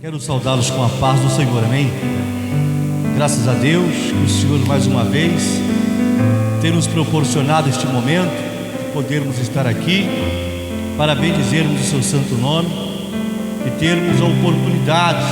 Quero saudá-los com a paz do Senhor, amém? Graças a Deus que o Senhor mais uma vez tem nos proporcionado este momento de podermos estar aqui para bendizermos o seu santo nome e termos a oportunidade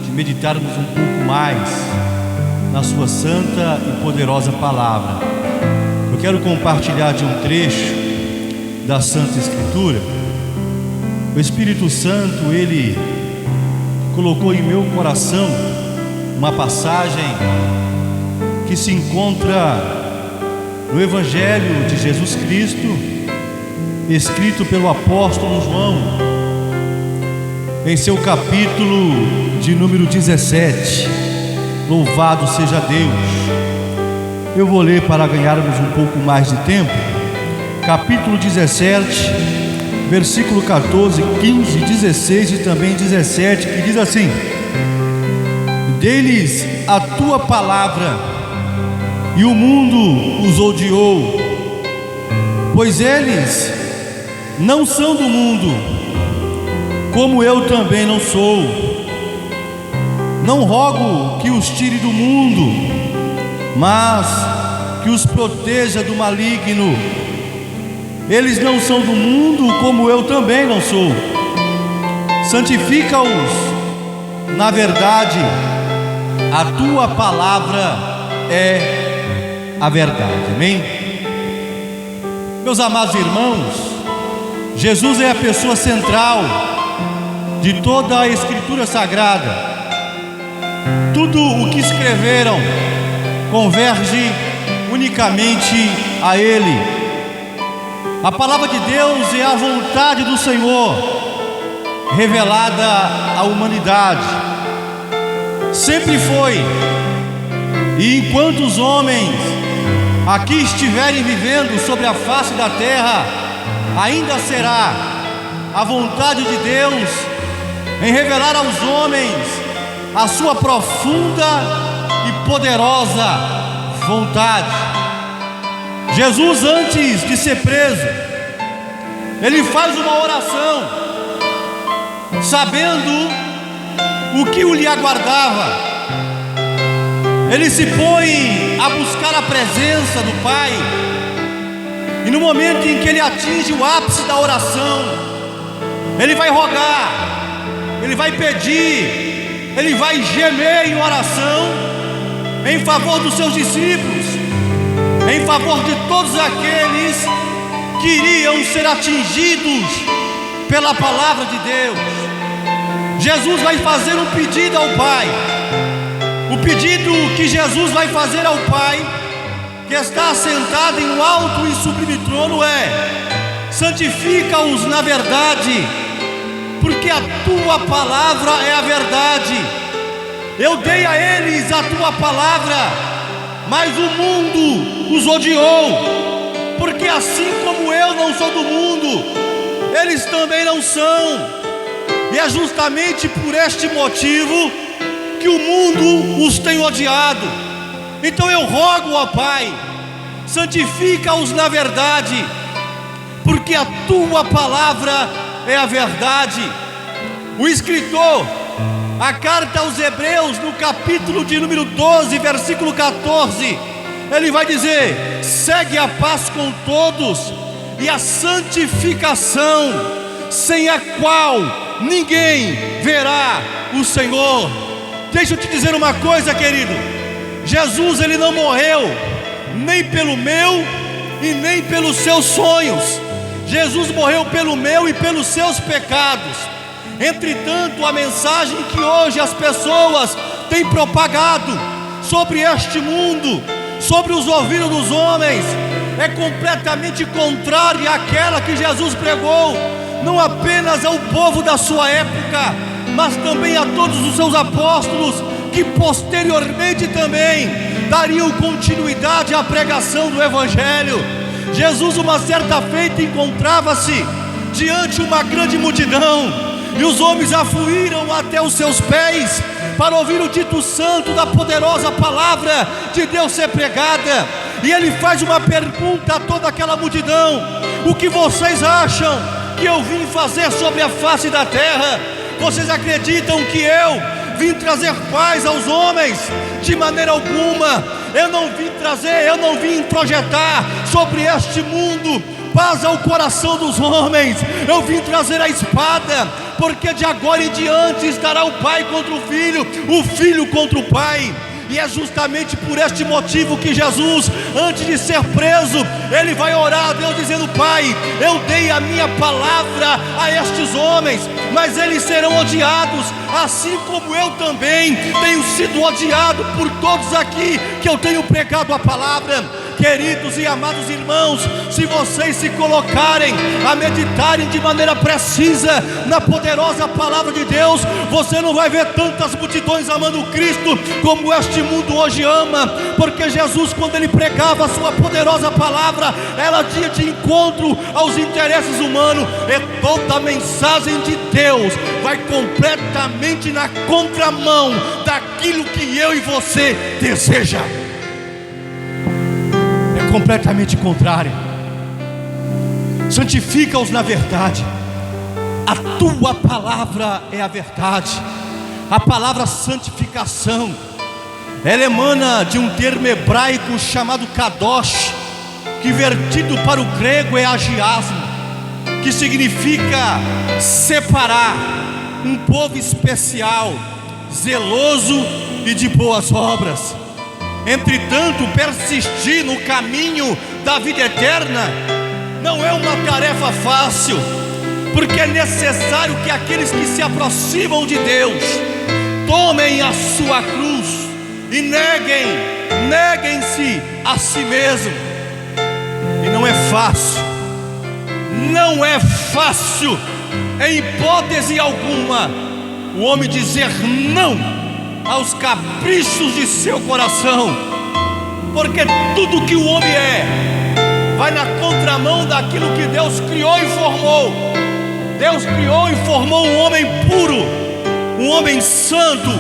de meditarmos um pouco mais na sua santa e poderosa palavra. Eu quero compartilhar de um trecho da Santa Escritura. O Espírito Santo, Ele colocou em meu coração uma passagem que se encontra no Evangelho de Jesus Cristo, escrito pelo apóstolo João, em seu capítulo de número 17. Louvado seja Deus. Eu vou ler para ganharmos um pouco mais de tempo. Capítulo 17, versículo 14, 15, 16 e também 17, que diz assim: Dei-lhes a tua palavra, e o mundo os odiou, pois eles não são do mundo, como eu também não sou. Não rogo que os tire do mundo, mas que os proteja do maligno. Eles não são do mundo, como eu também não sou. Santifica-os na verdade, a tua palavra é a verdade, amém? Meus amados irmãos, Jesus é a pessoa central de toda a Escritura Sagrada. Tudo o que escreveram converge unicamente a Ele. A palavra de Deus é a vontade do Senhor revelada à humanidade. Sempre foi, e enquanto os homens aqui estiverem vivendo sobre a face da terra, ainda será a vontade de Deus em revelar aos homens a sua profunda e poderosa vontade. Jesus, antes de ser preso, ele faz uma oração, sabendo o que lhe aguardava. Ele se põe a buscar a presença do Pai, e no momento em que ele atinge o ápice da oração, ele vai rogar, ele vai pedir, ele vai gemer em oração em favor dos seus discípulos, em favor de todos aqueles que iriam ser atingidos pela palavra de Deus. Jesus vai fazer um pedido ao Pai. O pedido que Jesus vai fazer ao Pai, que está assentado em um alto e sublime trono, é: santifica-os na verdade, porque a tua palavra é a verdade. Eu dei a eles a tua palavra, mas o mundo os odiou, porque assim como eu não sou do mundo, eles também não são. E é justamente por este motivo que o mundo os tem odiado. Então eu rogo ao Pai, santifica-os na verdade, porque a tua palavra é a verdade. O escritor, a carta aos Hebreus, no capítulo de número 12, versículo 14, ele vai dizer: segue a paz com todos e a santificação, sem a qual ninguém verá o Senhor. Deixa eu te dizer uma coisa, querido. Jesus, ele não morreu nem pelo meu e nem pelos seus sonhos. Jesus morreu pelo meu e pelos seus pecados. Entretanto, a mensagem que hoje as pessoas têm propagado sobre este mundo, sobre os ouvidos dos homens, é completamente contrária àquela que Jesus pregou, não apenas ao povo da sua época, mas também a todos os seus apóstolos, que posteriormente também dariam continuidade à pregação do Evangelho. Jesus, uma certa feita, encontrava-se diante de uma grande multidão, e os homens afluíram até os seus pés para ouvir o dito santo da poderosa palavra de Deus ser pregada. E ele faz uma pergunta a toda aquela multidão: o que vocês acham que eu vim fazer sobre a face da terra? Vocês acreditam que eu vim trazer paz aos homens? De maneira alguma. Eu não vim projetar sobre este mundo paz ao coração dos homens. Eu vim trazer a espada, porque de agora em diante estará o pai contra o filho contra o pai. E é justamente por este motivo que Jesus, antes de ser preso, ele vai orar a Deus dizendo: Pai, eu dei a minha palavra a estes homens, mas eles serão odiados, assim como eu também tenho sido odiado por todos aqui que eu tenho pregado a palavra. Queridos e amados irmãos, se vocês se colocarem a meditarem de maneira precisa na poderosa palavra de Deus, você não vai ver tantas multidões amando Cristo como este mundo hoje ama, porque Jesus, quando ele pregava a sua poderosa palavra, ela ia de encontro aos interesses humanos, e toda a mensagem de Deus vai completamente na contramão daquilo que eu e você deseja. Completamente contrária. Santifica-os na verdade. A tua palavra é a verdade. A palavra santificação, ela emana de um termo hebraico chamado kadosh, que vertido para o grego é agiasmo, que significa separar, um povo especial, zeloso e de boas obras. Entretanto, persistir no caminho da vida eterna não é uma tarefa fácil, porque é necessário que aqueles que se aproximam de Deus tomem a sua cruz e neguem-se a si mesmo. E não é fácil, em hipótese alguma, o homem dizer não aos caprichos de seu coração, porque tudo que o homem vai na contramão daquilo que Deus criou e formou. Deus criou e formou um homem puro, um homem santo,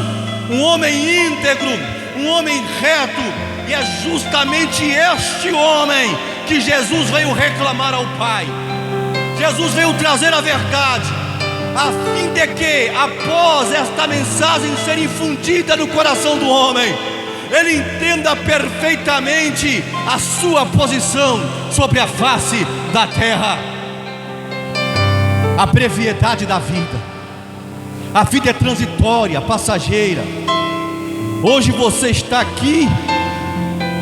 um homem íntegro, um homem reto, e é justamente este homem que Jesus veio reclamar ao Pai. Jesus veio trazer a verdade, a fim de que, após esta mensagem ser infundida no coração do homem, ele entenda perfeitamente a sua posição sobre a face da terra. A brevidade da vida. A vida é transitória, passageira. Hoje você está aqui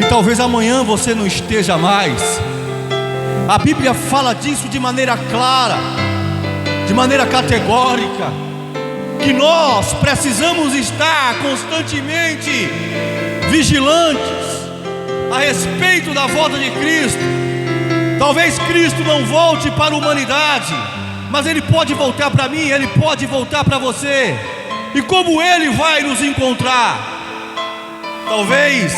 e talvez amanhã você não esteja mais. A Bíblia fala disso de maneira clara, de maneira categórica, que nós precisamos estar constantemente vigilantes a respeito da volta de Cristo. Talvez Cristo não volte para a humanidade, mas Ele pode voltar para mim, Ele pode voltar para você. E como Ele vai nos encontrar? Talvez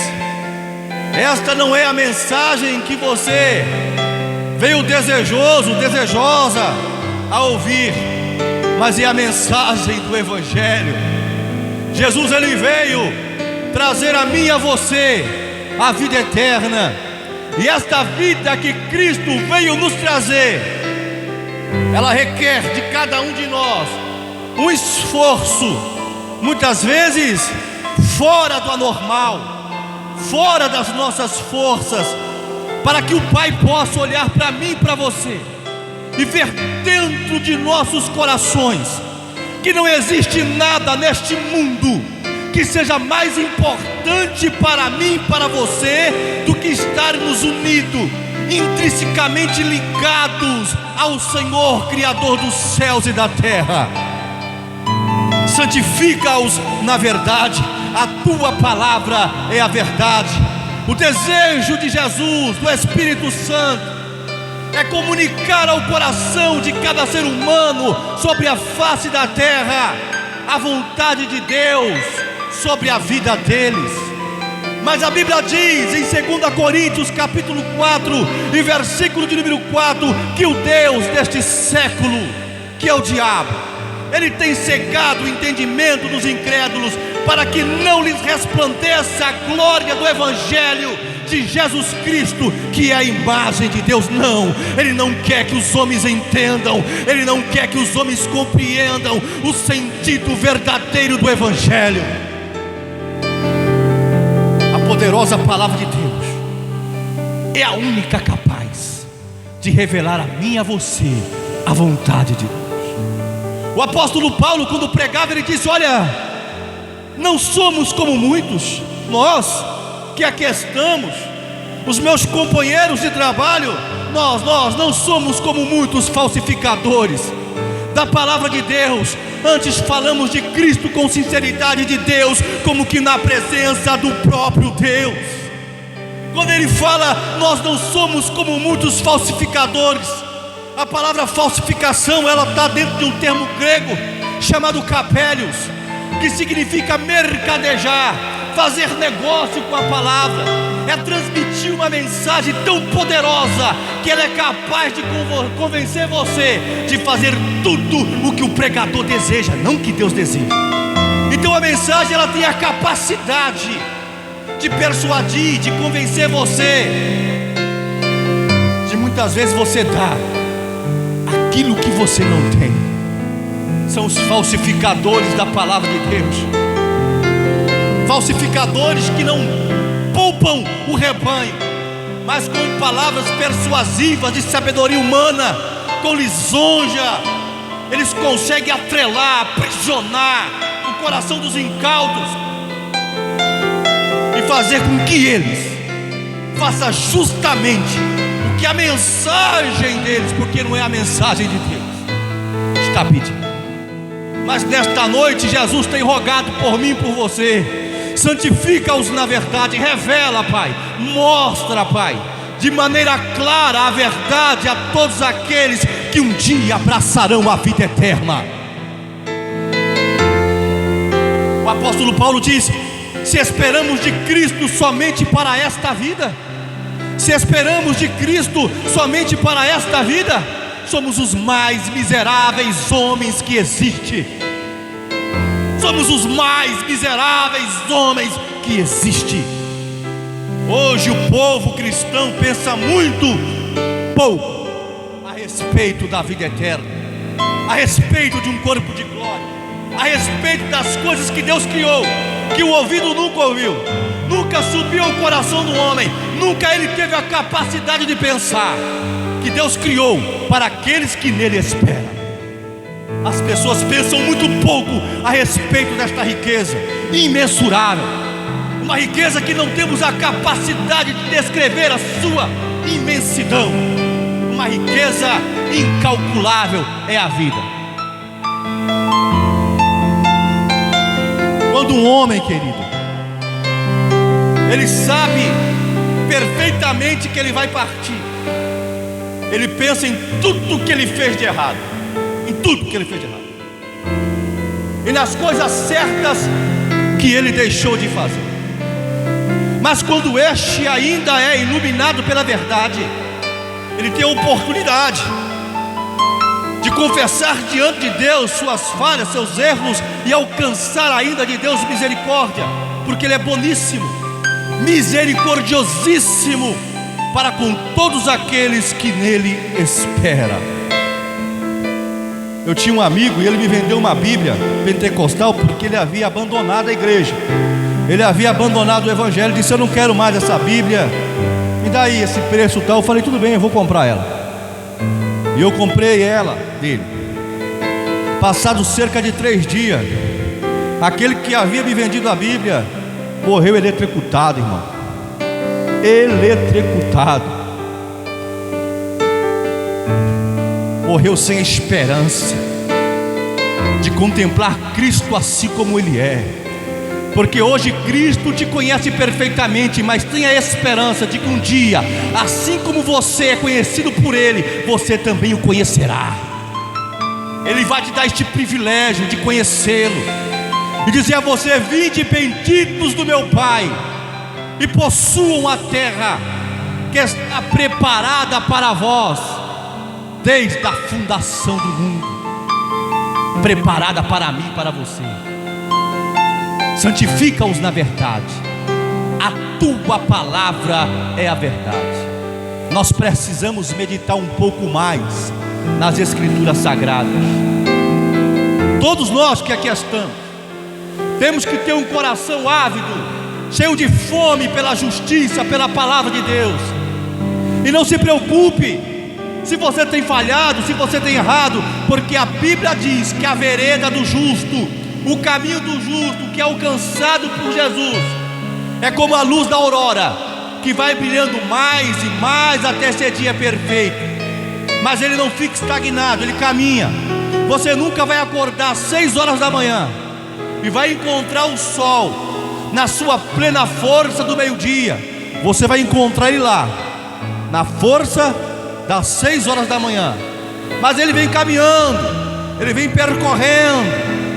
esta não é a mensagem que você veio desejosa a ouvir, mas é a mensagem do Evangelho. Jesus, ele veio trazer a mim e a você a vida eterna, e esta vida que Cristo veio nos trazer, ela requer de cada um de nós um esforço, muitas vezes fora do anormal, fora das nossas forças, para que o Pai possa olhar para mim e para você e ver dentro de nossos corações que não existe nada neste mundo que seja mais importante para mim e para você do que estarmos unidos, intrinsecamente ligados ao Senhor, Criador dos céus e da terra. Santifica-os na verdade, a tua palavra é a verdade. O desejo de Jesus, do Espírito Santo, é comunicar ao coração de cada ser humano sobre a face da terra a vontade de Deus sobre a vida deles. Mas a Bíblia diz em 2 Coríntios capítulo 4 e versículo de número 4, que o Deus deste século, que é o diabo, ele tem cegado o entendimento dos incrédulos, para que não lhes resplandeça a glória do Evangelho de Jesus Cristo, que é a imagem de Deus. Não, Ele não quer que os homens entendam, Ele não quer que os homens compreendam o sentido verdadeiro do Evangelho. A poderosa palavra de Deus é a única capaz de revelar a mim e a você a vontade de Deus. O apóstolo Paulo, quando pregava, ele disse: olha, não somos como muitos, nós que aqui estamos, os meus companheiros de trabalho, nós não somos como muitos falsificadores da palavra de Deus. Antes falamos de Cristo com sinceridade de Deus, como que na presença do próprio Deus. Quando ele fala, nós não somos como muitos falsificadores, a palavra falsificação, ela está dentro de um termo grego chamado kapelios, que significa mercadejar, fazer negócio com a palavra. É transmitir uma mensagem tão poderosa que ela é capaz de convencer você de fazer tudo o que o pregador deseja, não que Deus deseja. Então a mensagem, ela tem a capacidade de persuadir, de convencer você, de muitas vezes você dar aquilo que você não tem. São os falsificadores da palavra de Deus, falsificadores que não poupam o rebanho, mas com palavras persuasivas de sabedoria humana, com lisonja, eles conseguem atrelar, aprisionar o coração dos incautos e fazer com que eles façam justamente o que a mensagem deles, porque não é a mensagem de Deus, está pedindo. Mas nesta noite Jesus tem rogado por mim e por você: santifica-os na verdade, revela, Pai, mostra, Pai, de maneira clara a verdade a todos aqueles que um dia abraçarão a vida eterna. O apóstolo Paulo diz: se esperamos de Cristo somente para esta vida, se esperamos de Cristo somente para esta vida, somos os mais miseráveis homens que existem. Somos os mais miseráveis homens que existem. Hoje o povo cristão pensa muito pouco a respeito da vida eterna, a respeito de um corpo de glória, a respeito das coisas que Deus criou, que o ouvido nunca ouviu, nunca subiu ao coração do homem, nunca ele teve a capacidade de pensar, que Deus criou para aqueles que nele esperam. As pessoas pensam muito pouco a respeito desta riqueza imensurável, uma riqueza que não temos a capacidade de descrever a sua imensidão. Uma riqueza incalculável é a vida. Quando um homem, querido, ele sabe perfeitamente que ele vai partir, ele pensa em tudo que ele fez de errado, em tudo que ele fez de errado, e nas coisas certas que ele deixou de fazer. Mas quando este ainda é iluminado pela verdade, ele tem a oportunidade de confessar diante de Deus suas falhas, seus erros, e alcançar ainda de Deus misericórdia, porque Ele é boníssimo, misericordiosíssimo para com todos aqueles que nele esperam. Eu tinha um amigo e ele me vendeu uma Bíblia pentecostal, porque ele havia abandonado a igreja, ele havia abandonado o evangelho. Disse: eu não quero mais essa Bíblia, me dá aí esse preço tal. Eu falei: tudo bem, eu vou comprar ela. E eu comprei ela dele. Passados cerca de 3 dias, aquele que havia me vendido a Bíblia morreu eletrocutado, irmão. Eletrocutado. Morreu sem esperança de contemplar Cristo assim como Ele é. Porque hoje Cristo te conhece perfeitamente, mas tem a esperança de que um dia, assim como você é conhecido por Ele, você também o conhecerá. Ele vai te dar este privilégio de conhecê-lo e dizer a você: vinde benditos do meu Pai, e possuam a terra que está preparada para vós desde a fundação do mundo, preparada para mim e para você. santifica-os na verdade. A tua palavra é a verdade. Nós precisamos meditar um pouco mais nas Escrituras Sagradas. Todos nós que aqui estamos, temos que ter um coração ávido, cheio de fome pela justiça, pela palavra de Deus. E não se preocupe se você tem falhado, se você tem errado, porque a Bíblia diz que a vereda do justo, o caminho do justo que é alcançado por Jesus, é como a luz da aurora, que vai brilhando mais e mais até ser dia perfeito. Mas ele não fica estagnado, ele caminha. Você nunca vai acordar às 6 horas da manhã e vai encontrar o sol na sua plena força do meio-dia. Você vai encontrar ele lá, na força das 6 horas da manhã. Mas ele vem caminhando, ele vem percorrendo,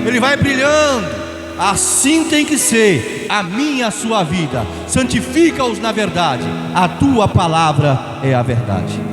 ele vai brilhando. Assim tem que ser a minha e a sua vida. Santifica-os na verdade. A tua palavra é a verdade.